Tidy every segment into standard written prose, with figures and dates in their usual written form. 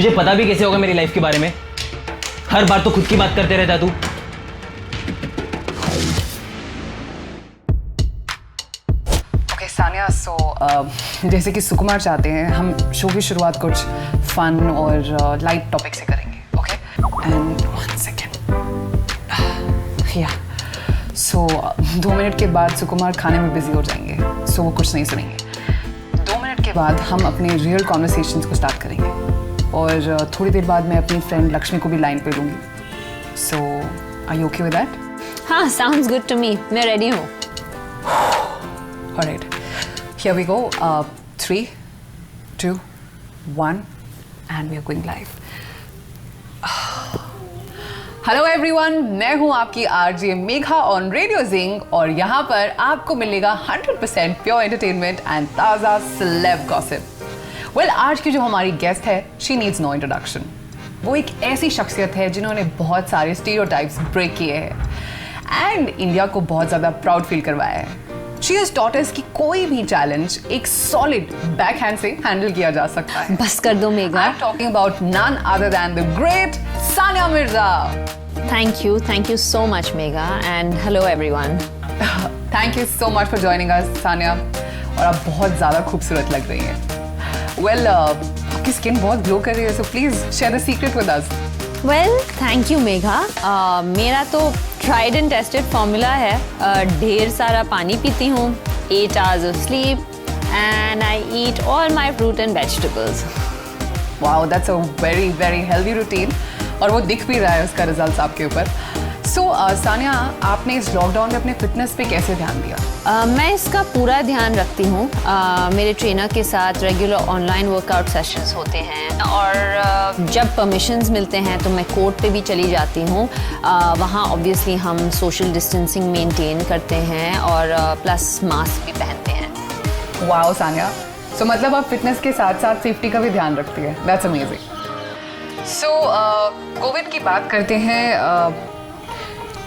तुझे पता भी कैसे होगा मेरी लाइफ के बारे में? हर बार तो खुद की बात करते रहता तू। ओके सानिया, सो जैसे कि सुकुमार चाहते हैं, हम शो की शुरुआत कुछ फन और लाइट टॉपिक से करेंगे, ओके? एंड 1 सेकेंड, या सो 2 मिनट के बाद सुकुमार खाने में बिजी हो जाएंगे, सो वो कुछ नहीं सुनेंगे। 2 मिनट के बाद हम अपने रियल कॉन्वर्सेशंस को स्टार्ट करेंगे और थोड़ी देर बाद मैं अपनी फ्रेंड लक्ष्मी को भी लाइन पे लूँगी। So are you okay with that? हाँ, साउंड्स गुड टू मी। मैं रेडी हूँ। Alright, here we go. 3, 2, 1 and we are going live. Hello everyone, मैं हूं आपकी RJ Megha on radio jing और यहाँ पर आपको मिलेगा 100% प्योर एंटरटेनमेंट एंड ताज़ा सेलेब गॉसिप। वेल, आज की जो हमारी गेस्ट है, शी नीड्स नो इंट्रोडक्शन। वो एक ऐसी शख्सियत है जिन्होंने बहुत सारे स्टीरियोटाइप्स ब्रेक किए हैं एंड इंडिया को बहुत ज़्यादा प्राउड फील करवाया है। शी हैज टॉट अस कि कोई भी चैलेंज एक सॉलिड बैकहैंड से हैंडल किया जा सकता है। बस कर दो Megha. I am talking about none other than the great Sania Mirza. Thank you so much, Megha, and hello everyone. Thank you so much for joining us Sania, और आप बहुत ज़्यादा खूबसूरत लग रही हैं। वेल, आपकी स्किन बहुत ग्लो कर रही है, so please share the secret with us. Well, thank you, Megha. मेरा तो tried and tested formula है। ढेर सारा पानी पीती हूँ, 8 hours of sleep, and I eat all my fruit and vegetables. Wow, that's a very very healthy routine और वो दिख भी रहा है उसका रिजल्ट्स आपके ऊपर। सो सानिया, आपने इस लॉकडाउन में अपने फिटनेस पे कैसे ध्यान दिया? मैं इसका पूरा ध्यान रखती हूँ। मेरे ट्रेनर के साथ रेगुलर ऑनलाइन वर्कआउट सेशंस होते हैं और जब परमिशंस मिलते हैं तो मैं कोर्ट पे भी चली जाती हूँ। वहाँ ऑब्वियसली हम सोशल डिस्टेंसिंग मेंटेन करते हैं और प्लस मास्क भी पहनते हैं। वाओ सानिया, सो मतलब आप फिटनेस के साथ साथ सेफ्टी का भी ध्यान रखती है। That's amazing. सो कोविड की बात करते हैं,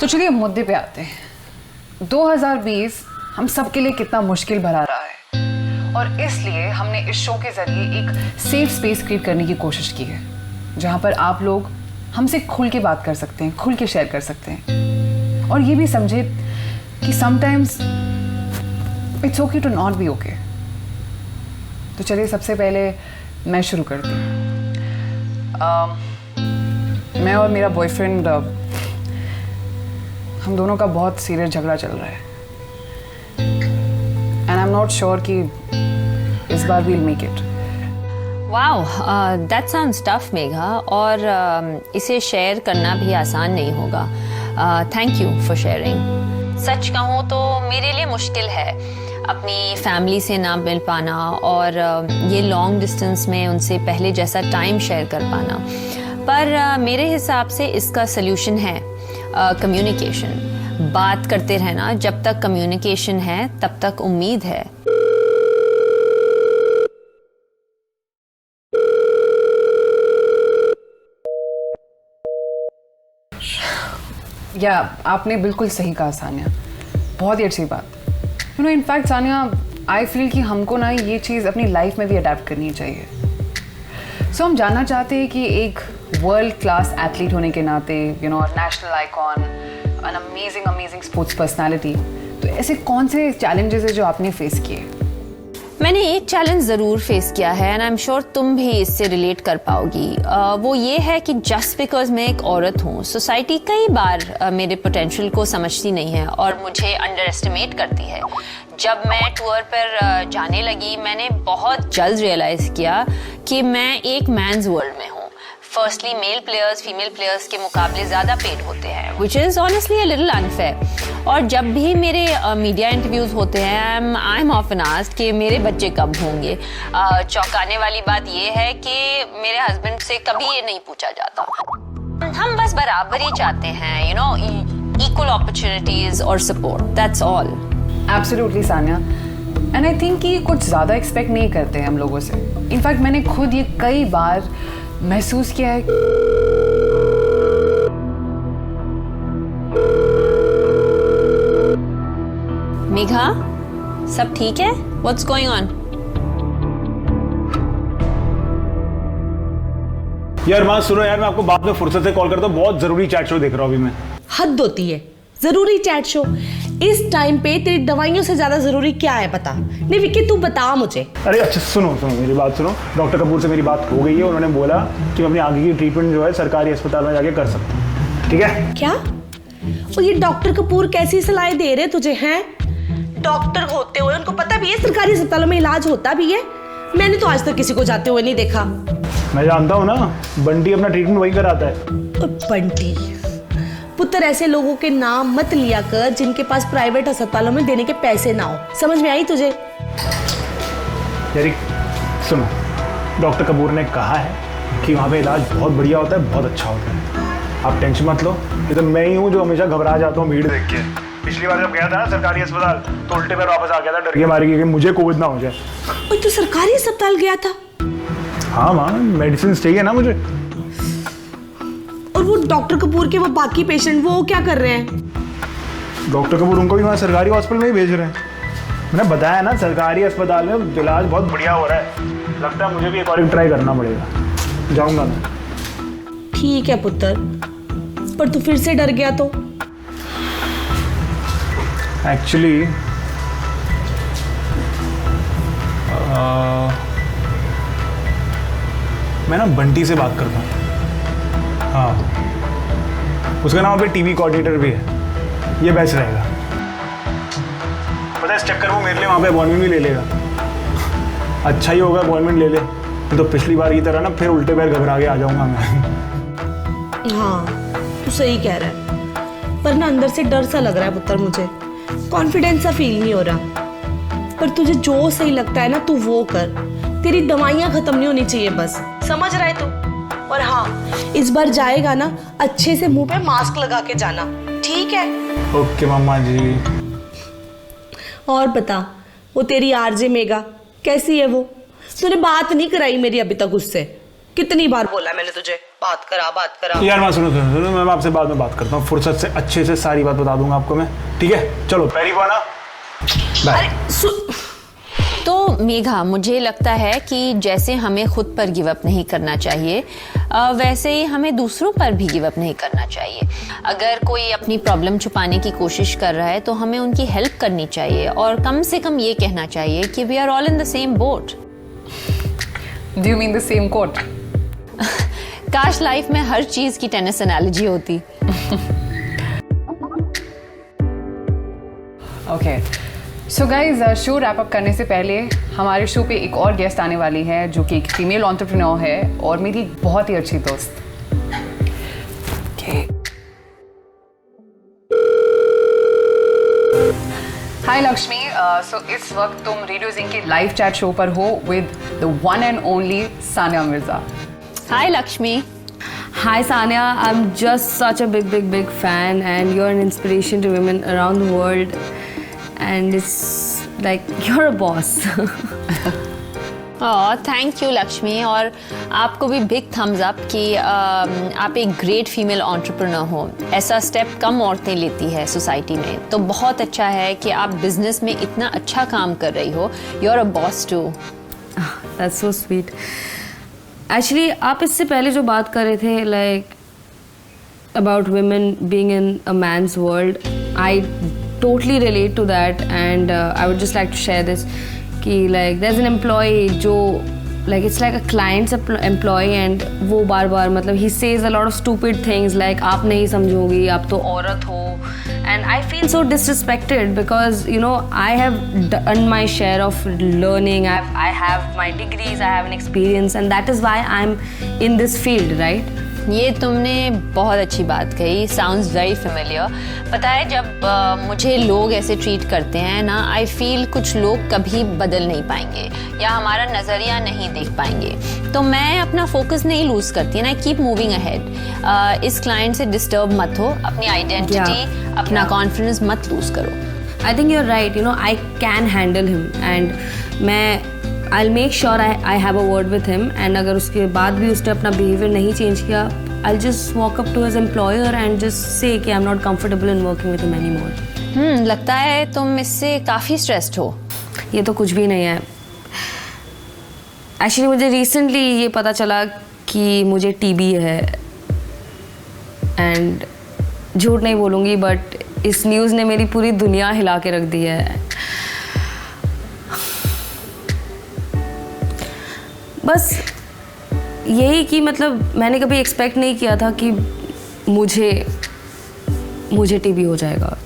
तो चलिए मुद्दे पे आते हैं। 2020 हम सबके लिए कितना मुश्किल भरा रहा है और इसलिए हमने इस शो के जरिए एक सेफ स्पेस क्रिएट करने की कोशिश की है, जहाँ पर आप लोग हमसे खुल के बात कर सकते हैं, खुल के शेयर कर सकते हैं और ये भी समझे कि sometimes it's okay to not be okay. तो चलिए सबसे पहले मैं शुरू करती हूँ। मैं और मेरा बॉयफ्रेंड, हम दोनों का बहुत सीरियस झगड़ा चल रहा है and I am not sure कि इस बार we'll make it. Wow, that sounds tough Megha, और इसे शेयर करना भी आसान नहीं होगा। Thank you for sharing. सच कहूँ तो मेरे लिए मुश्किल है अपनी फैमिली से ना मिल पाना और ये लॉन्ग डिस्टेंस में उनसे पहले जैसा टाइम शेयर कर पाना, पर मेरे हिसाब से इसका सल्यूशन है कम्युनिकेशन। बात करते रहना। जब तक कम्युनिकेशन है तब तक उम्मीद है। या आपने बिल्कुल सही कहा सानिया, बहुत ही अच्छी बात। You know, in fact Sania, I feel कि हमको ना ये चीज़ अपनी लाइफ में भी अडेप्ट करनी चाहिए। सो हम जानना चाहते हैं कि एक वर्ल्ड क्लास एथलीट होने के नाते, you know, national icon, an amazing sports personality, तो ऐसे कौन से चैलेंजेस है जो आपने फेस किए? मैंने एक चैलेंज ज़रूर फेस किया है एंड आई एम श्योर तुम भी इससे रिलेट कर पाओगी। वो ये है कि जस्ट बिकॉज मैं एक औरत हूँ, सोसाइटी कई बार मेरे पोटेंशियल को समझती नहीं है और मुझे अंडर एस्टिमेट करती है। जब मैं टूर पर जाने लगी, मैंने बहुत जल्द रियलाइज़ किया कि मैं एक मैंस वर्ल्ड में हूँ। Firstly, male players female players के मुकाबले ज़्यादा पेड होते हैं, which is honestly a little unfair. और जब भी मेरे मीडिया इंटरव्यूज़ होते हैं, आई एम ऑफन आस्क्ड कि मेरे बच्चे कब होंगे। चौंकाने वाली बात यह है कि मेरे हस्बैंड से कभी ये नहीं पूछा जाता। हम बस बराबरी चाहते हैं, यू नो, इक्वल अपॉर्चुनिटीज़ और support, that's all. Absolutely Sania, and I think कि कुछ ज़्यादा एक्सपेक्ट नहीं करते हैं हम लोगों से। इनफैक्ट मैंने खुद ये कई बार महसूस किया है। मेघा, सब ठीक है? What's going on? यार माँ सुनो यार, मैं आपको बाद में फुर्सत से कॉल करता हूँ, बहुत जरूरी चैट शो देख रहा हूँ अभी मैं। हद होती है, जरूरी चैट शो इस टाइम पे तेरी दवाइयों से ज्यादा जरूरी क्या है पता नहीं? विक्की तू बता मुझे। अरे अच्छा सुनो सुनो मेरी बात सुनो, डॉक्टर कपूर से मेरी बात हो गई है, उन्होंने बोला कि मैं अपनी आगे की ट्रीटमेंट जो है सरकारी अस्पताल में जाके कर सकता हूँ, ठीक है? क्या? और ये डॉक्टर कपूर कैसी सलाह दे रहे तुझे हैं? डॉक्टर होते हुए उनको पता भी है सरकारी अस्पतालों में इलाज होता भी है? मैंने तो आज तक किसी को जाते हुए नहीं देखा। मैं जानता हूँ ना, बंटी अपना ट्रीटमेंट वही कराता है। बंटी पुत्र, ऐसे लोगों के नाम मत लिया कर जिनके पास प्राइवेट अस्पतालों में देने के पैसे ना हो। समझ में आई तुझे? यार सुनो, डॉक्टर कपूर ने कहा है कि वहाँ पे इलाज बहुत बढ़िया होता है, बहुत अच्छा होता है, आप टेंशन मत लो। ये तो मैं ही हूँ जो हमेशा घबरा जाता हूँ भीड़ देख के। पिछली बार जब गया था ना सरकारी अस्पताल तो उल्टे पैर वापस आ गया था डर के मारे कि मुझे कोविड ना हो जाए। और तू सरकारी अस्पताल गया था? हाँ माँ, मेडिसिन चाहिए ना मुझे। और वो डॉक्टर कपूर के वो बाकी पेशेंट वो क्या कर रहे हैं? डॉक्टर कपूर उनको भी वहाँ सरकारी हॉस्पिटल में ही भेज रहे हैं। मैंने बताया ना सरकारी अस्पताल में इलाज बहुत बढ़िया हो रहा है, लगता है मुझे भी एक और ट्राई करना पड़ेगा, जाऊँगा मैं। ठीक है पुत्र, पर तू फिर से डर गया तो? एक्चुअली मैं ना बंटी से बात करता हूँ। हाँ, उसका नाम पे टीवी कोऑर्डिनेटर भी है, ये बेस्ट रहेगा। पता है इस चक्कर वो मेरे लिए वहाँ पे अपॉइंटमेंट भी ले लेगा। अच्छा ही होगा अपॉइंटमेंट ले ले, तो पिछली बार की तरह ना फिर उल्टे पैर घबरा के आ जाऊँगा मैं। हाँ तू सही कह रहा है, पर ना अंदर से डर सा लग रहा है पुत्र, मुझे कॉन्फिडेंस सा फील नहीं हो रहा। पर तुझे जो सही लगता है ना तू वो कर, तेरी दवाइयाँ खत्म नहीं होनी चाहिए बस, समझ रहा है तू? और हाँ, इस बार जाएगा ना अच्छे से मुंह पे मास्क लगा के जाना, ठीक है? ओके मामा जी। और बता, वो तेरी आरजे मेगा कैसी है? वो तूने बात नहीं कराई मेरी अभी तक उससे। कितनी बार बोला मैंने तुझे बात करा बात करा। यार मैं सुनो सुनो सुनो, मैं आपसे बाद में बात करता हूँ, फुर्सत से अच्छे से सारी बात बता दूंगा आपको मैं, ठीक है? चलो पैरी पाना, बाय। तो मेघा, मुझे लगता है कि जैसे हमें खुद पर गिव अप नहीं करना चाहिए, वैसे ही हमें दूसरों पर भी गिव अप नहीं करना चाहिए। अगर कोई अपनी प्रॉब्लम छुपाने की कोशिश कर रहा है तो हमें उनकी हेल्प करनी चाहिए और कम से कम ये कहना चाहिए कि we are all in the same boat. Do you mean the same coat? काश लाइफ में हर चीज की टेनिस एनालॉजी होती। Okay so guys, show wrap up करने से पहले हमारे शो पे एक और गेस्ट आने वाली है जो कि एक फीमेल एंटरप्रेन्योर है और मेरी बहुत ही अच्छी दोस्त। हाय लक्ष्मी, सो इस वक्त तुम रेडियो जिंक के लाइव चैट शो पर हो with the one and only Sania Mirza. Hi Lakshmi. Hi Sanya, I'm just such a big fan and you're an inspiration to women around the world and it's like you're a boss. Thank you Lakshmi, और आपको भी big thumbs up कि आप एक great female entrepreneur हो। ऐसा step कम औरतें लेती है सोसाइटी में, तो बहुत अच्छा है कि आप बिजनेस में इतना अच्छा काम कर रही हो। You are a boss too. That's so sweet. Actually, आप इससे पहले जो बात कर रहे थे like about women being in a man's world, I totally relate to that and I would just like to share this कि like there's an employee जो like it's like a client's employee and वो बार बार मतलब he says a lot of stupid things like आप नहीं समझोगी, आप तो औरत हो, and I feel so disrespected because you know I have done my share of learning, I have my degrees, I have an experience and that is why I'm in this field, right? ये तुमने बहुत अच्छी बात कही, sounds very familiar. पता है जब मुझे लोग ऐसे ट्रीट करते हैं ना, आई फील कुछ लोग कभी बदल नहीं पाएंगे या हमारा नज़रिया नहीं देख पाएंगे, तो मैं अपना फोकस नहीं लूज करती ना, कीप मूविंग अहेड। इस क्लाइंट से डिस्टर्ब मत हो, अपनी आइडेंटिटी अपना कॉन्फिडेंस मत लूज करो। I think you are right, you know I can handle him and मैं I'll make sure I have a word with him and अगर उसके बाद भी उसने अपना behavior नहीं change किया, I'll just walk up to his employer and just say कि I'm not comfortable in working with him anymore. लगता है तुम इससे काफ़ी stressed हो। ये तो कुछ भी नहीं है। Actually मुझे recently ये पता चला कि मुझे टीबी है, एंड झूठ नहीं बोलूँगी बट इस न्यूज़ ने मेरी पूरी दुनिया हिला के रख दी है। बस यही कि मतलब मैंने कभी एक्सपेक्ट नहीं किया था कि मुझे टीबी हो जाएगा।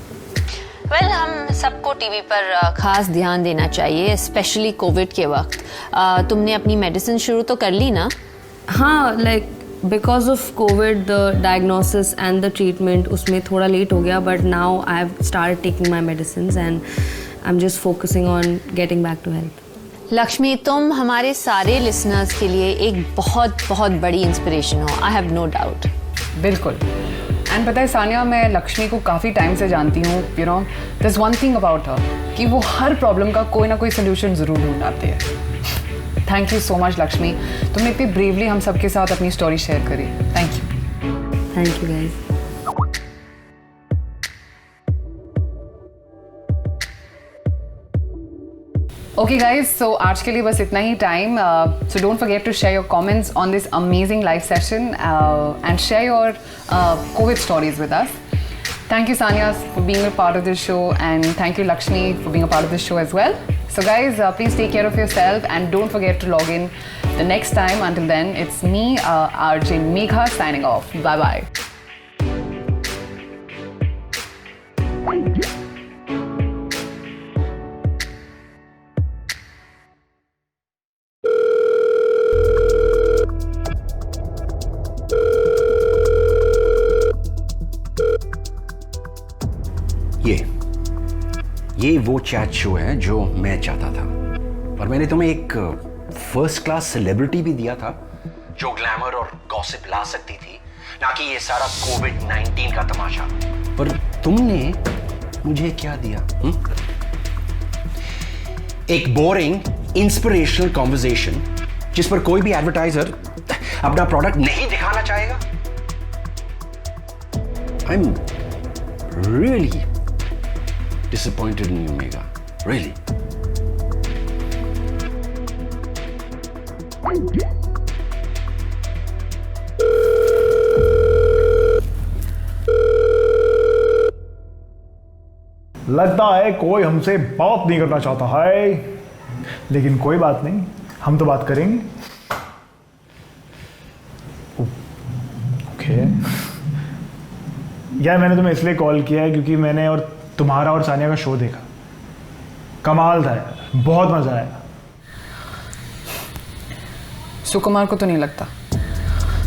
वेल, हम सबको टीवी पर खास ध्यान देना चाहिए, स्पेशली कोविड के वक्त। तुमने अपनी मेडिसिन शुरू तो कर ली ना? हाँ, like because of covid the diagnosis and the treatment उसमें थोड़ा लेट हो गया, but now I have start taking my medicine and I am just focusing on getting back to health. Lakshmi, तुम हमारे सारे लिसनर्स के लिए एक बहुत बहुत बड़ी इंस्पिरेशन हो, आई हैव नो डाउट। बिल्कुल। एंड पता है सानिया, मैं लक्ष्मी को काफ़ी टाइम से जानती हूँ। You know, there is one thing about her कि वो हर प्रॉब्लम का कोई ना कोई सोल्यूशन ज़रूर ढूंढ आती है। Thank you so much Lakshmi, तुमने इतनी ब्रेवली हम सबके साथ अपनी स्टोरी शेयर करी। Thank thank you guys. Okay guys, so आज के लिए बस इतना ही time. So don't forget to share your comments on this amazing live session and share your COVID stories with us. Thank you Sanya for being a part of this show, and thank you Lakshmi for being a part of this show as well. So guys, please take care of yourself and don't forget to log in the next time. Until then, it's me, RJ Megha, signing off. Bye bye. ये वो chat show है जो मैं चाहता था, और मैंने तुम्हें एक फर्स्ट क्लास सेलिब्रिटी भी दिया था जो ग्लैमर और गॉसिप ला सकती थी, ना कि ये सारा कोविड-19 का तमाशा। पर तुमने मुझे क्या दिया? एक बोरिंग इंस्पिरेशनल कॉन्वर्सेशन जिस पर कोई भी एडवर्टाइजर अपना प्रोडक्ट नहीं दिखाना चाहेगा। I am really disappointed in you, Megha. Really. लगता है कोई हमसे बात नहीं करना चाहता है, लेकिन कोई बात नहीं, हम तो बात करेंगे। ओके यार, मैंने तुम्हें इसलिए कॉल किया है क्योंकि मैंने और तुम्हारा और सानिया का शो देखा। कमाल था यार, बहुत मजा आया। सुकुमार को तो नहीं लगता,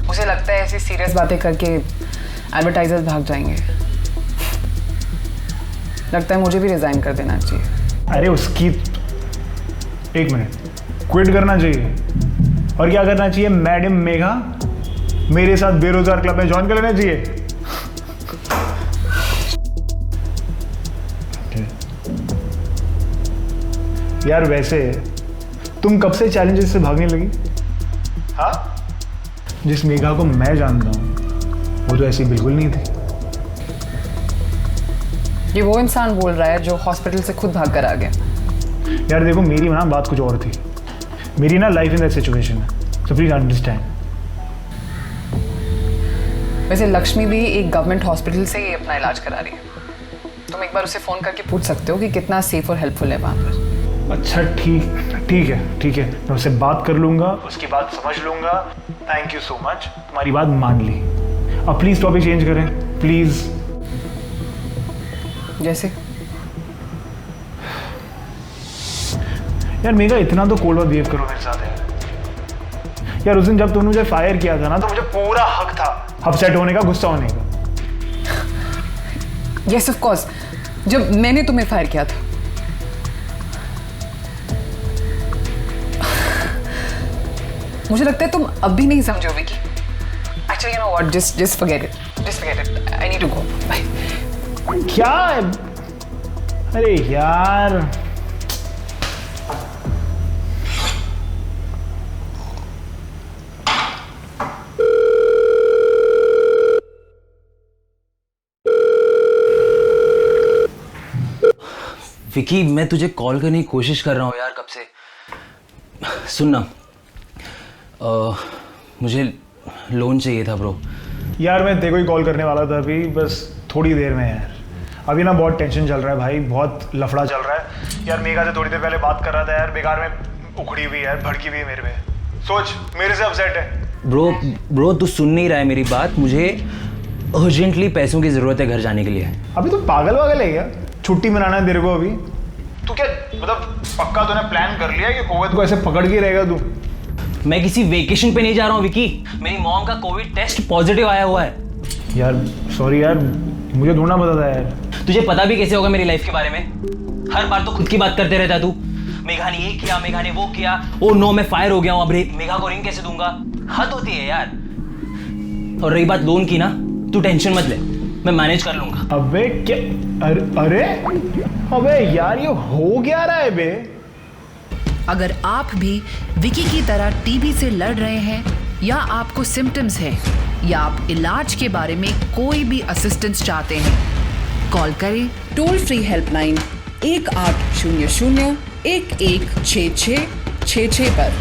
मुझे लगता है ऐसी सीरियस बातें करके एडवर्टाइजर्स भाग जाएंगे। लगता है मुझे भी रिजाइन कर देना चाहिए। अरे उसकी एक मिनट, क्विट करना चाहिए। और क्या करना चाहिए मैडम मेघा? मेरे साथ बेरोजगार क्लब में ज्वाइन कर लेना चाहिए। यार वैसे तुम कब से चैलेंजेस से भागने लगी? हाँ, जिस मेघा को मैं जानता हूं वो तो ऐसी बिल्कुल नहीं थी। ये वो इंसान बोल रहा है जो हॉस्पिटल से खुद भाग कर आ गया। यार देखो, मेरी ना बात कुछ और थी। मेरी ना लाइफ इन दैट सिचुएशन है, सो प्लीज अंडरस्टैंड। वैसे लक्ष्मी भी एक गवर्नमेंट हॉस्पिटल से ही अपना इलाज करा रही है। तुम एक बार उसे फोन करके पूछ सकते हो कि कितना सेफ और हेल्पफुल है वहां पर। अच्छा ठीक है, मैं उससे बात कर लूंगा, उसकी बात समझ लूंगा। थैंक यू सो मच, तुम्हारी बात मान ली। अब प्लीज टॉपिक चेंज करें, प्लीज। जैसे यार मेघा, इतना तो कोल्ड बिहेव करो मेरे साथ यार। यार उस दिन जब तुमने मुझे फायर किया था ना, तो मुझे पूरा हक था अपसेट होने का, गुस्सा होने का। यस ऑफ कोर्स, जब मैंने तुम्हें फायर किया था। मुझे लगता है तुम अब भी नहीं समझो Vicky. Actually you know what, just forget it. I need to go, bye. क्या? अरे यार, विकी, मैं तुझे कॉल करने की कोशिश कर रहा हूँ यार कब से। सुनना, मुझे लोन चाहिए था ब्रो। यार मैं तेरे को ही कॉल करने वाला था अभी, बस थोड़ी देर में यार। अभी ना बहुत टेंशन चल रहा है भाई, बहुत लफड़ा चल रहा है यार। मेघा से थोड़ी देर पहले बात कर रहा था यार, बेकार में उखड़ी हुई है, भड़की हुई है मेरे पे। सोच मेरे से अपसेट है। ब्रो तू सुन नहीं रहा है मेरी बात। मुझे अर्जेंटली पैसों की ज़रूरत है घर जाने के लिए। अभी तो पागल वागल है क्या? छुट्टी मनाना है तेरे को अभी? तू क्या मतलब पक्का तूने प्लान कर लिया कि कोविड को ऐसे पकड़ के रहेगा तू? मैं किसी वेकेशन पे नहीं जा रहा हूँ विकी। मेरी मॉम का कोविड टेस्ट पॉजिटिव आया हुआ है। यार सॉरी यार, मुझे ढूंढना पता था यार। तुझे पता भी कैसे होगा मेरी लाइफ के बारे में? हर बार तो खुद की बात करते रहता तू। मेघा ने ये किया, मेघा ने वो किया, ओ नो मैं फायर हो गया हूँ, अब मेघा को रिंग कैसे दूंगा? हद होती है यार। और रही बात लोन की ना, तू टेंशन मत ले, मैं मैनेज कर लूंगा। अबे क्या? अरे अबे यार ये हो क्या रहा है बे? अगर आप भी विकी की तरह टीबी से लड़ रहे हैं या आपको सिम्टम्स हैं या आप इलाज के बारे में कोई भी असिस्टेंस चाहते हैं, कॉल करें टोल फ्री हेल्पलाइन 1800 116666 पर।